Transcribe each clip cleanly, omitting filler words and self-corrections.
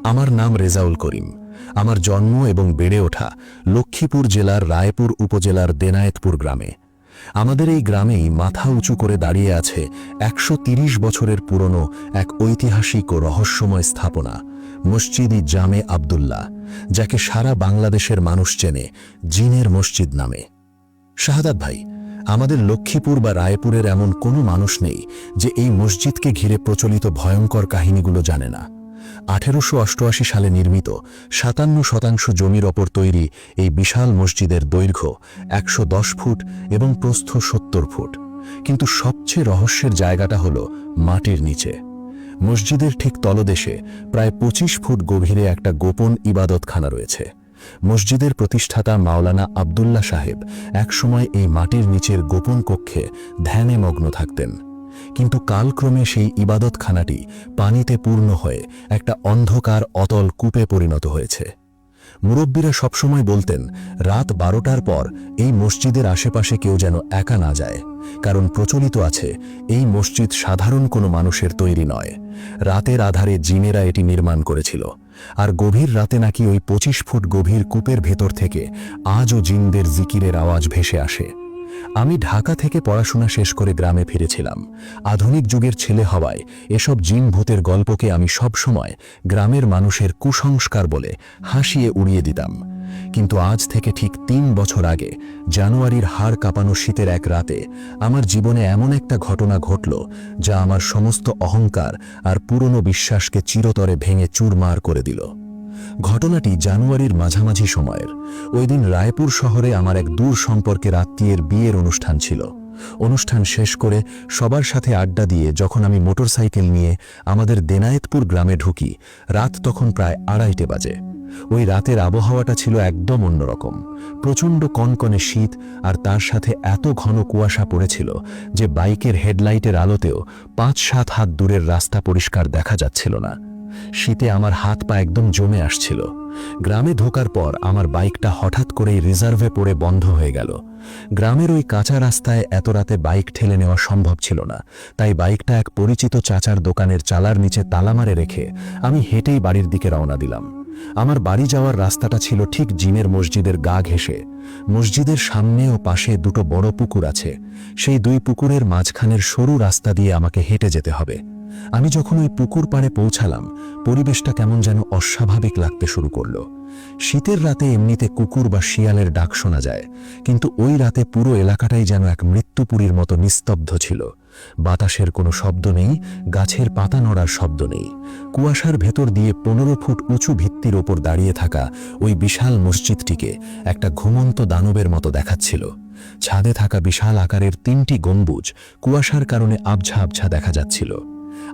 আমার নাম রেজাউল করিম। আমার জন্ম এবং বেড়ে ওঠা লক্ষ্মীপুর জেলার রায়পুর উপজেলার দেনায়েতপুর গ্রামে। আমাদের এই গ্রামেই মাথা উঁচু করে দাঁড়িয়ে আছে ১৩০ বছরের পুরনো এক ঐতিহাসিক ও রহস্যময় স্থাপনা, মসজিদ-ই জামে আবদুল্লাহ, যাকে সারা বাংলাদেশের মানুষ চেনে জিনের মসজিদ নামে। শাহাদাত ভাই, আমাদের লক্ষ্মীপুর বা রায়পুরের এমন কোনো মানুষ নেই যে এই মসজিদকে ঘিরে প্রচলিত ভয়ঙ্কর কাহিনীগুলো জানে না। ১৮৮৮ সালে নির্মিত ৫৭% জমির ওপর তৈরি এই বিশাল মসজিদের দৈর্ঘ্য ১১০ ফুট এবং প্রস্থ ৭০ ফুট। কিন্তু সবচেয়ে রহস্যের জায়গাটা হল মাটির নিচে। মসজিদের ঠিক তলদেশে প্রায় ২৫ ফুট গভীরে একটা গোপন ইবাদতখানা রয়েছে। মসজিদের প্রতিষ্ঠাতা মাওলানা আবদুল্লাহ সাহেব একসময় এই মাটির নিচের গোপন কক্ষে ধ্যানে মগ্ন থাকতেন। কিন্তু কালক্রমে সেই ইবাদতখানাটি পানিতে পূর্ণ হয়ে একটা অন্ধকার অতল কূপে পরিণত হয়েছে। মুরব্বীরা সবসময় বলতেন, রাত ১২টার পর এই মসজিদের আশেপাশে কেউ যেন একা না যায়, কারণ প্রচলিত আছে এই মসজিদ সাধারণ কোনো মানুষের তৈরি নয়। রাতের আধারে জিনেরা এটি নির্মাণ করেছিল, আর গভীর রাতে নাকি ওই ২৫ ফুট গভীর কূপের ভেতর থেকে আজও জিনদের জিকিরের আওয়াজ ভেসে আসে। আমি ঢাকা থেকে পড়াশোনা শেষ করে গ্রামে ফিরেছিলাম। আধুনিক যুগের ছেলে হওয়ায় এসব জিন ভূতের গল্পকে আমি সবসময় গ্রামের মানুষের কুসংস্কার বলে হাসিয়ে উড়িয়ে দিতাম। কিন্তু আজ থেকে ঠিক ৩ বছর আগে জানুয়ারির হাড় কাঁপানো শীতের এক রাতে আমার জীবনে এমন একটা ঘটনা ঘটল যা আমার সমস্ত অহংকার আর পুরনো বিশ্বাসকে চিরতরে ভেঙে চুরমার করে দিল। ঘটনাটি জানুয়ারির মাঝামাঝি সময়ের। ওই দিন রায়পুর শহরে আমার এক দূর সম্পর্কের আত্মীয়ের বিয়ের অনুষ্ঠান ছিল। অনুষ্ঠান শেষ করে সবার সাথে আড্ডা দিয়ে যখন আমি মোটরসাইকেল নিয়ে আমাদের দেনায়েতপুর গ্রামে ঢুকি, রাত তখন প্রায় ২:৩০ বাজে। ওই রাতের আবহাওয়াটা ছিল একদম অন্যরকম। প্রচণ্ড কনকনে শীত, আর তার সাথে এত ঘন কুয়াশা পড়েছিল যে বাইকের হেডলাইটের আলোতেও ৫-৭ হাত দূরের রাস্তা পরিষ্কার দেখা যাচ্ছিল না। শীতে আমার হাত পা একদম জমে আসছিল। গ্রামে ঢোকার পর আমার বাইকটা হঠাৎ করেই রিজার্ভে পড়ে বন্ধ হয়ে গেল। গ্রামের ওই কাঁচা রাস্তায় এত রাতে বাইক ঠেলে নেওয়া সম্ভব ছিল না, তাই বাইকটা এক পরিচিত চাচার দোকানের চালার নিচে তালা মারে রেখে আমি হেঁটেই বাড়ির দিকে রওনা দিলাম। আমার বাড়ি যাওয়ার রাস্তাটা ছিল ঠিক জিনের মসজিদের গা ঘেঁষে। মসজিদের সামনে ও পাশে দুটো বড় পুকুর আছে। সেই দুই পুকুরের মাঝখানের সরু রাস্তা দিয়ে আমাকে হেঁটে যেতে হবে। আমি যখন ওই পুকুর পাড়ে পৌঁছালাম, পরিবেশটা কেমন যেন অস্বাভাবিক লাগতে শুরু করলো। শীতের রাতে এমনিতে কুকুর বা শিয়ালের ডাক শোনা যায়, কিন্তু ওই রাতে পুরো এলাকাটাই যেন এক মৃত্যুপুরীর মতো নিস্তব্ধ ছিল। বাতাসের কোনো শব্দ নেই, গাছের পাতা নড়ার শব্দ নেই। কুয়াশার ভেতর দিয়ে ১৫ ফুট উঁচু ভিত্তির ওপর দাঁড়িয়ে থাকা ওই বিশাল মসজিদটিকে একটা ঘুমন্ত দানবের মতো দেখাচ্ছিল। ছাদে থাকা বিশাল আকারের ৩টি গম্বুজ কুয়াশার কারণে আবঝা আবঝা দেখা যাচ্ছিল।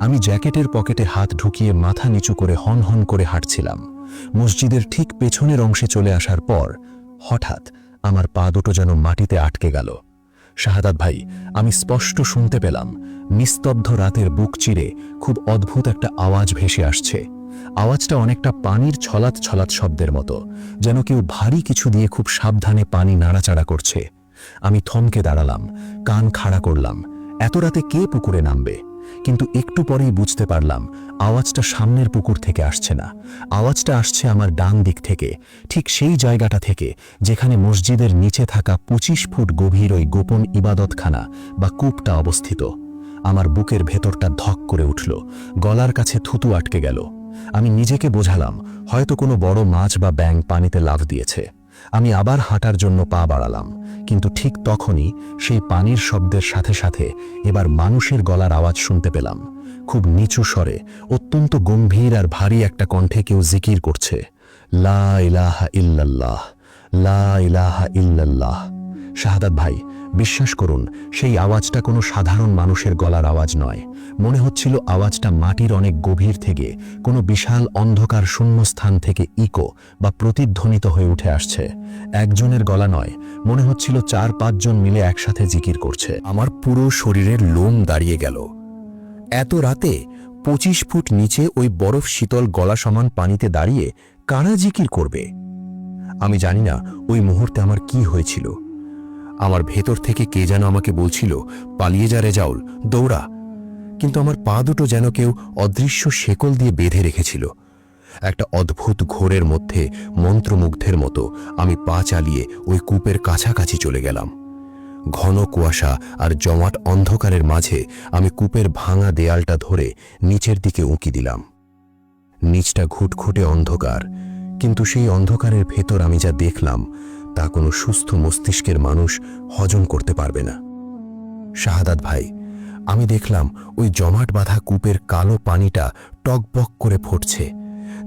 আমি জ্যাকেটের পকেটে হাত ঢুকিয়ে মাথা নিচু করে হন হন করে হাঁটছিলাম। মসজিদের ঠিক পেছনের অংশে চলে আসার পর হঠাৎ আমার পা দুটো যেন মাটিতে আটকে গেল। শাহাদাত ভাই, আমি স্পষ্ট শুনতে পেলাম নিস্তব্ধ রাতের বুক চিরে খুব অদ্ভুত একটা আওয়াজ ভেসে আসছে। আওয়াজটা অনেকটা পানির ছলাৎ ছলাৎ শব্দের মতো, যেন কেউ ভারী কিছু দিয়ে খুব সাবধানে পানি নাড়াচাড়া করছে। আমি থমকে দাঁড়ালাম, কান খাড়া করলাম। এত রাতে কে পুকুরে নামবে? কিন্তু একটু পরেই বুঝতে পারলাম আওয়াজটা সামনের পুকুর থেকে আসছে না। আওয়াজটা আসছে আমার ডান দিক থেকে, ঠিক সেই জায়গাটা থেকে যেখানে মসজিদের নিচে থাকা ২৫ ফুট গভীর ওই গোপন ইবাদতখানা বা কূপটা অবস্থিত। আমার বুকের ভেতরটা ধক করে উঠল, গলার কাছে থুতু আটকে গেল। আমি নিজেকে বোঝালাম হয়তো কোনো বড় মাছ বা ব্যাঙ পানিতে লাফ দিয়েছে। আমি আবার হাঁটার জন্য পা বাড়ালাম, কিন্তু ঠিক তখনই সেই পানির শব্দের সাথে সাথে এবার মানুষের গলার আওয়াজ শুনতে পেলাম। খুব নিচু স্বরে, অত্যন্ত গম্ভীর আর ভারী একটা কণ্ঠে কেউ জিকির করছে, লা ইলাহা ইল্লাল্লাহ, লা ইলাহা ইল্লাল্লাহ। শাহাদাত ভাই, বিশ্বাস করুন, সেই আওয়াজটা কোনো সাধারণ মানুষের গলার আওয়াজ নয়। মনে হচ্ছিল আওয়াজটা মাটির অনেক গভীর থেকে কোনো বিশাল অন্ধকার শূন্যস্থান থেকে ইকো বা প্রতিধ্বনিত হয়ে উঠে আসছে। একজনের গলা নয়, মনে হচ্ছিল ৪-৫ জন মিলে একসাথে জিকির করছে। আমার পুরো শরীরের লোম দাঁড়িয়ে গেল। এত রাতে ২৫ ফুট নিচে ওই বরফ শীতল গলা সমান পানিতে দাঁড়িয়ে কারা জিকির করবে? আমি জানি না ওই মুহূর্তে আমার কি হয়েছিল। আমার ভেতর থেকে কে যেন আমাকে বলছিল, পালিয়ে যা রেজাউল, দৌড়া। কিন্তু আমার পা দুটো যেন কেউ অদৃশ্য শেকল দিয়ে বেঁধে রেখেছিল। একটা অদ্ভুত ঘোরের মধ্যে মন্ত্রমুগ্ধের মতো আমি পা চালিয়ে ওই কূপের কাছাকাছি চলে গেলাম। ঘন কুয়াশা আর জমাট অন্ধকারের মাঝে আমি কূপের ভাঙা দেয়ালটা ধরে নিচের দিকে উঁকি দিলাম। নিচটা ঘুটঘুটে অন্ধকার, কিন্তু সেই অন্ধকারের ভেতর আমি যা দেখলাম তা কোনো সুস্থ মস্তিষ্কের মানুষ হজম করতে পারবে না। শাহাদাত ভাই, আমি দেখলাম ওই জমাট বাঁধা কূপের কালো পানিটা টকবক করে ফুটছে,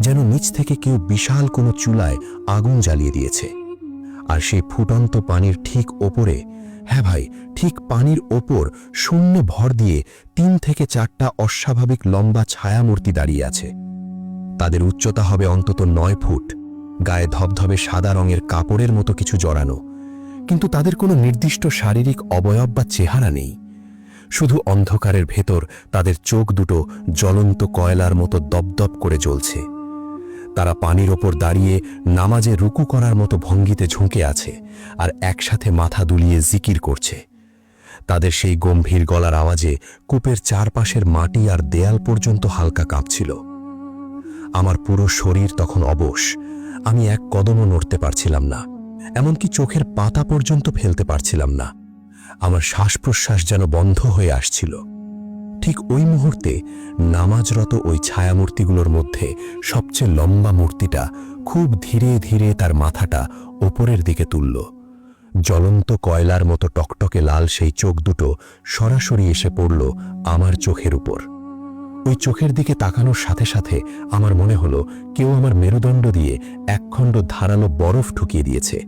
যেন নিচ থেকে কেউ বিশাল কোনো চুলায় আগুন জ্বালিয়ে দিয়েছে। আর সেই ফুটন্ত পানির ঠিক ওপরে, হ্যাঁ ভাই, ঠিক পানির ওপর শূন্যে ভর দিয়ে 3 থেকে 4টা অস্বাভাবিক লম্বা ছায়ামূর্তি দাঁড়িয়ে আছে। তাদের উচ্চতা হবে অন্তত 9 ফুট, গায়ে ধবধবে সাদা রঙের কাপড়ের মতো কিছু জড়ানো, কিন্তু তাদের কোনো নির্দিষ্ট শারীরিক অবয়ব বা চেহারা নেই। শুধু অন্ধকারের ভেতর তাদের চোখ দুটো জ্বলন্ত কয়লার মতো দপদপ করে জ্বলছে। তারা পানির ওপর দাঁড়িয়ে নামাজে রুকু করার মতো ভঙ্গিতে ঝুঁকে আছে আর একসাথে মাথা দুলিয়ে জিকির করছে। তাদের সেই গম্ভীর গলার আওয়াজে কূপের চারপাশের মাটি আর দেয়াল পর্যন্ত হালকা কাঁপছিল। আমার পুরো শরীর তখন অবশ, আমি এক কদমও নড়তে পারছিলাম না, এমনকি চোখের পাতা পর্যন্ত ফেলতে পারছিলাম না। আমার শ্বাস প্রশ্বাস যেন বন্ধ হয়ে আসছিল। ঠিক ওই মুহূর্তে নামাজরত ওই ছায়ামূর্তিগুলোর মধ্যে সবচেয়ে লম্বা মূর্তিটা খুব ধীরে ধীরে তার মাথাটা ওপরের দিকে তুলল। জ্বলন্ত কয়লার মতো টকটকে লাল সেই চোখ দুটো সরাসরি এসে পড়ল আমার চোখের উপর। ওই চোখের দিকে তাকানোর সাথে সাথে আমার মনে হলো কেউ আমার মেরুদণ্ড দিয়ে একখণ্ড ধারালো বরফ ঠুকিয়ে দিয়েছে।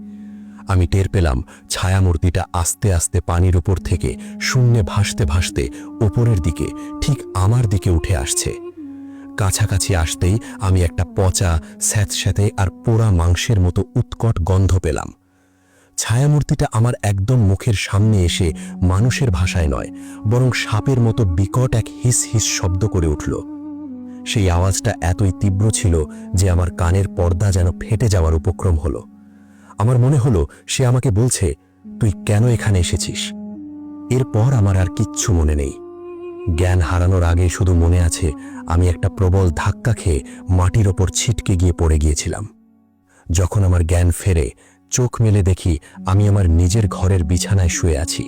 আমি টের পেলাম ছায়ামূর্তিটা আস্তে আস্তে পানির উপর থেকে শূন্যে ভাসতে ভাসতে ওপরের দিকে ঠিক আমার দিকে উঠে আসছে। কাছাকাছি আসতেই আমি একটা পচা, স্যাঁতস্যাঁতে আর পোড়া মাংসের মতো উৎকট গন্ধ পেলাম। ছায়ামূর্তিটা আমার একদম মুখের সামনে এসে মানুষের ভাষায় নয়, বরং সাপের মতো বিকট এক হিস হিস শব্দ করে উঠল। সেই আওয়াজটা এতই তীব্র ছিল যে আমার কানের পর্দা যেন ফেটে যাওয়ার উপক্রম হলো। আমার মনে হলো সে আমাকে বলছে, তুই কেন এখানে এসেছিস? এরপর আমার আর কিচ্ছু মনে নেই। জ্ঞান হারানোর আগে শুধু মনে আছে আমি একটা প্রবল ধাক্কা খেয়ে মাটির ওপর ছিটকে গিয়ে পড়ে গিয়েছিলাম। যখন আমার জ্ঞান ফেরে, চোখ মেলে দেখি আমি আমার নিজের ঘরের বিছানায় শুয়ে আছি।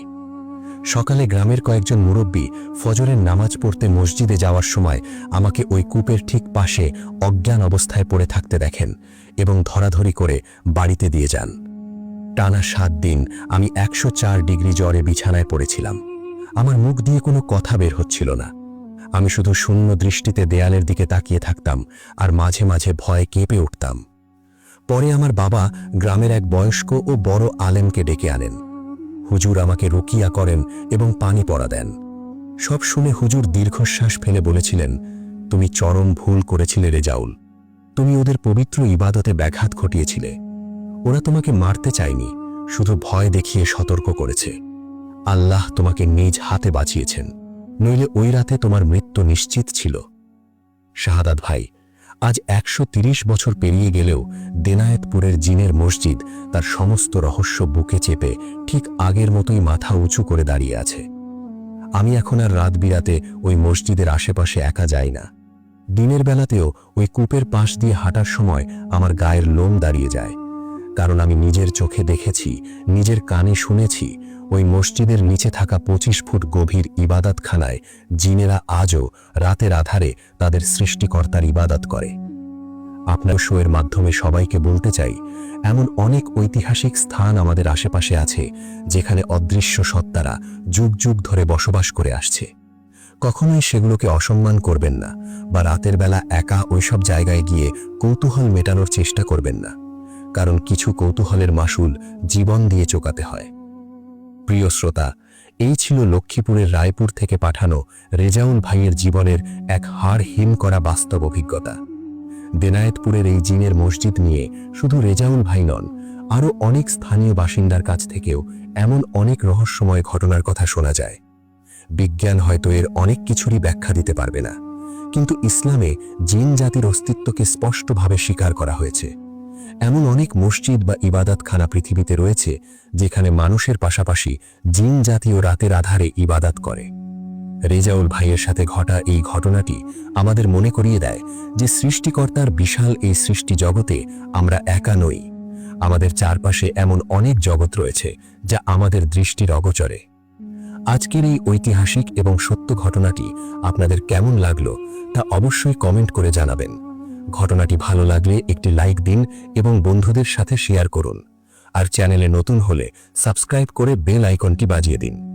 সকালে গ্রামের কয়েকজন মুরব্বী ফজরের নামাজ পড়তে মসজিদে যাওয়ার সময় আমাকে ওই কূপের ঠিক পাশে অজ্ঞান অবস্থায় পড়ে থাকতে দেখেন এবং ধরাধরি করে বাড়িতে দিয়ে যান। টানা 7 দিন আমি 104 ডিগ্রি জ্বরে বিছানায় পড়েছিলাম। আমার মুখ দিয়ে কোনো কথা বের হচ্ছিল না। আমি শুধু শূন্য দৃষ্টিতে দেয়ালের দিকে তাকিয়ে থাকতাম আর মাঝে মাঝে ভয়ে কেঁপে উঠতাম। পরে আমার বাবা গ্রামের এক বয়স্ক ও বড় আলেমকে ডেকে আনেন। হুজুর আমাকে রুকিয়া করেন এবং পানি পড়া দেন। সব শুনে হুজুর দীর্ঘশ্বাস ফেলে বলেছিলেন, তুমি চরম ভুল করেছিলে রেজাউল। তুমি ওদের পবিত্র ইবাদতে ব্যাঘাত ঘটিয়েছিলে। ওরা তোমাকে মারতে চায়নি, শুধু ভয় দেখিয়ে সতর্ক করেছে। আল্লাহ তোমাকে নিজ হাতে বাঁচিয়েছেন, নইলে ওই রাতে তোমার মৃত্যু নিশ্চিত ছিল। শাহাদাত ভাই, আজ 130 বছর পেরিয়ে গেলেও দেনায়েতপুরের জিনের মসজিদ তার সমস্ত রহস্য বুকে চেপে ঠিক আগের মতোই মাথা উঁচু করে দাঁড়িয়ে আছে। আমি এখন আর রাত বিরাতে ওই মসজিদের আশেপাশে একা যাই না। দিনের বেলাতেও ওই কূপের পাশ দিয়ে হাঁটার সময় আমার গায়ের লোম দাঁড়িয়ে যায়, কারণ আমি নিজের চোখে দেখেছি, নিজের কানে শুনেছি, ওই মসজিদের নিচে থাকা 25 ফুট গভীর ইবাদতখানায় জিনেরা আজও রাতের আধারে তাদের সৃষ্টিকর্তার ইবাদত করে। আপনার শোয়ের মাধ্যমে সবাইকে বলতে চাই, এমন অনেক ঐতিহাসিক স্থান আমাদের আশেপাশে আছে যেখানে অদৃশ্য সত্তারা যুগ যুগ ধরে বসবাস করে আসছে। কখনোই সেগুলোকে অসম্মান করবেন না বা রাতের বেলা একা ওইসব জায়গায় গিয়ে কৌতূহল মেটানোর চেষ্টা করবেন না, কারণ কিছু কৌতূহলের মাসুল জীবন দিয়ে চোকাতে হয়। প্রিয় শ্রোতা, এই ছিল লক্ষ্মীপুরের রায়পুর থেকে পাঠানো রেজাউল ভাইয়ের জীবনের এক হাড় হিম করা বাস্তব অভিজ্ঞতা। দেনায়েতপুরের এই জিনের মসজিদ নিয়ে শুধু রেজাউল ভাই নন, আরও অনেক স্থানীয় বাসিন্দার কাছ থেকেও এমন অনেক রহস্যময় ঘটনার কথা শোনা যায়। বিজ্ঞান হয়তো এর অনেক কিছুরই ব্যাখ্যা দিতে পারবে না, কিন্তু ইসলামে জিন জাতির অস্তিত্বকে স্পষ্টভাবে স্বীকার করা হয়েছে। এমন অনেক মসজিদ বা ইবাদতখানা পৃথিবীতে রয়েছে যেখানে মানুষের পাশাপাশি জিন জাতীয় রাতের আধারে ইবাদত করে। রেজাউল ভাইয়ের সাথে ঘটা এই ঘটনাটি আমাদের মনে করিয়ে দেয় যে সৃষ্টিকর্তার বিশাল এই সৃষ্টি জগতে আমরা একা নই। আমাদের চারপাশে এমন অনেক জগৎ রয়েছে যা আমাদের দৃষ্টির অগোচরে। আজকের এই ঐতিহাসিক এবং সত্য ঘটনাটি আপনাদের কেমন লাগলো তা অবশ্যই কমেন্ট করে জানাবেন। ঘটনাটি ভালো লাগলে একটি লাইক দিন এবং বন্ধুদের সাথে শেয়ার করুন। আর চ্যানেলে নতুন হলে সাবস্ক্রাইব করে বেল আইকনটি বাজিয়ে দিন।